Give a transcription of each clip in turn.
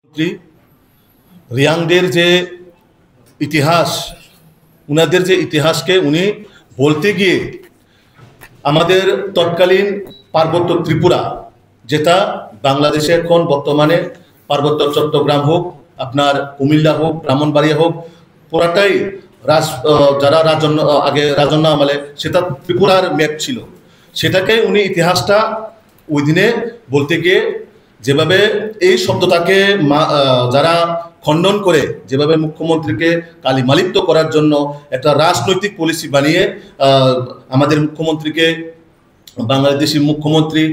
মন্ত্রী রিয়াংদের যে ইতিহাস, উনাদের যে ইতিহাসকে উনি বলতে গিয়ে আমাদের তৎকালীন পার্বত্য ত্রিপুরা, যেটা বাংলাদেশে এখন বর্তমানে পার্বত্য চট্টগ্রাম হোক, আপনার কুমিল্লা হোক, ব্রাহ্মণবাড়িয়া হোক, পুরাটাই যারা আগে রাজন্য আমলে সেটা ত্রিপুরার ম্যাপ ছিল। সেটাকে উনি ইতিহাসটা ওই দিনে বলতে গিয়ে যেভাবে এই শব্দটাকে যারা খণ্ডন করে, যেভাবে মুখ্যমন্ত্রীকে কালিমালিপ্ত করার জন্য একটা রাজনৈতিক পলিসি বানিয়ে আমাদের মুখ্যমন্ত্রীকে বাংলাদেশি মুখ্যমন্ত্রী,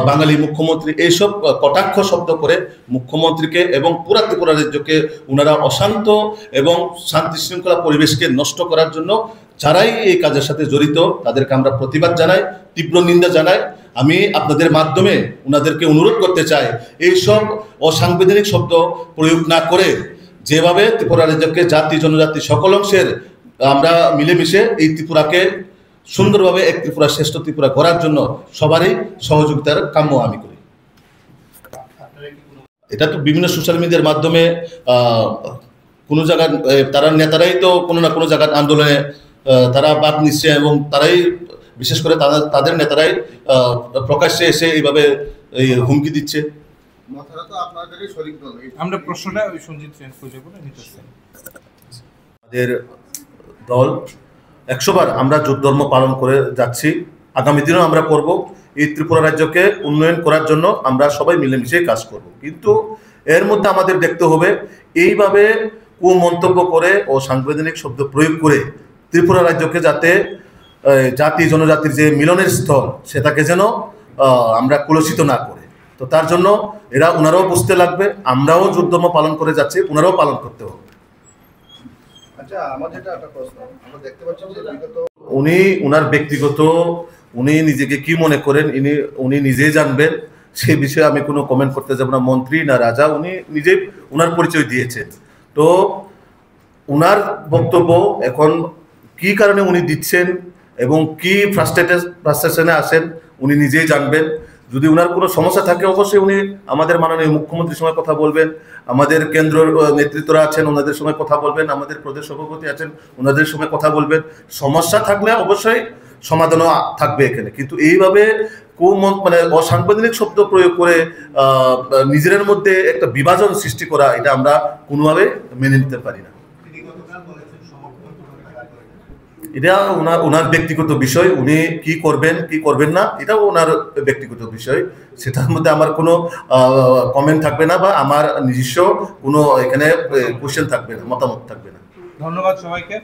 বাঙালি মুখ্যমন্ত্রী এইসব কটাক্ষ শব্দ করে মুখ্যমন্ত্রীকে এবং পুরা ত্রিপুরা রাজ্যকে ওনারা অশান্ত এবং শান্তি শৃঙ্খলা পরিবেশকে নষ্ট করার জন্য যারাই এই কাজের সাথে জড়িত তাদেরকে আমরা প্রতিবাদ জানাই, তীব্র নিন্দা জানাই। আমি আপনাদের মাধ্যমে ওনাদেরকে অনুরোধ করতে চাই, এইসব অসাংবিধানিক শব্দ প্রয়োগ না করে যেভাবে ত্রিপুরা রাজ্যকে জাতি জনজাতি সকল অংশের আমরা মিলেমিশে এই ত্রিপুরাকে সুন্দরভাবে এক ত্রিপুরা শ্রেষ্ঠ ত্রিপুরা করার জন্য সবারই সহযোগিতার কাম্য আমি করি। এটা তো বিভিন্ন সোশ্যাল মিডিয়ার মাধ্যমে কোনো জায়গায় তারা নেতারাই তো কোনো না কোনো জায়গার আন্দোলনে তারা বাদ নিচ্ছে এবং তারাই বিশেষ করে তাদের নেতারাই প্রকাশ্যে এসে এইভাবে হুমকি দিচ্ছে। আমাদের দল 100 বার আমরা যুদ্ধধর্ম পালন করে যাচ্ছি, আগামী দিনেও আমরা করব। এই ত্রিপুরা রাজ্যকে উন্নয়ন করার জন্য আমরা সবাই মিলেমিশে কাজ করব, কিন্তু এর মধ্যে আমাদের দেখতে হবে এইভাবে কুমন্তব্য করে ও সাংবিধানিক শব্দ প্রয়োগ করে ত্রিপুরা রাজ্যকে যাতে জাতি জনজাতির যে মিলনের স্থল সেটাকে যেন আমরা কলুষিত না করে। তো তার জন্য ওনারাও বুঝতে লাগবে, আমরাও যুদ্ধধর্ম পালন করে যাচ্ছি, ওনারাও পালন করতে হবে। উনি ওনার ব্যক্তিগত উনি নিজেকে কি মনে করেন উনি নিজেই জানবেন, সে বিষয়ে আমি কোনো কমেন্ট করতে যাব না। মন্ত্রী না রাজা, উনি নিজেই ওনার পরিচয় দিয়েছেন। তো ওনার বক্তব্য এখন কি কারণে উনি দিচ্ছেন এবং কি ফ্রাস্ট্রেশনে আসেন উনি নিজেই জানবেন। যদি ওনার কোনো সমস্যা থাকে অবশ্যই উনি আমাদের মাননীয় মুখ্যমন্ত্রীর সঙ্গে কথা বলবেন, আমাদের কেন্দ্র নেতৃত্বরা আছেন ওনাদের সঙ্গে কথা বলবেন, আমাদের প্রদেশ সভাপতি আছেন ওনাদের সঙ্গে কথা বলবেন। সমস্যা থাকলে অবশ্যই সমাধানও থাকবে এখানে, কিন্তু এইভাবে মানে অসাংবিধানিক শব্দ প্রয়োগ করে নিজেদের মধ্যে একটা বিভাজন সৃষ্টি করা, এটা আমরা কোনোভাবে মেনে নিতে পারি না। এটা ওনার ব্যক্তিগত বিষয়, উনি কি করবেন কি করবেন না এটাও ওনার ব্যক্তিগত বিষয়, সেটার মধ্যে আমার কোনো কমেন্ট থাকবে না বা আমার নিজস্ব কোনো এখানে কোশ্চেন থাকবে না, মতামত থাকবে না। ধন্যবাদ সবাইকে।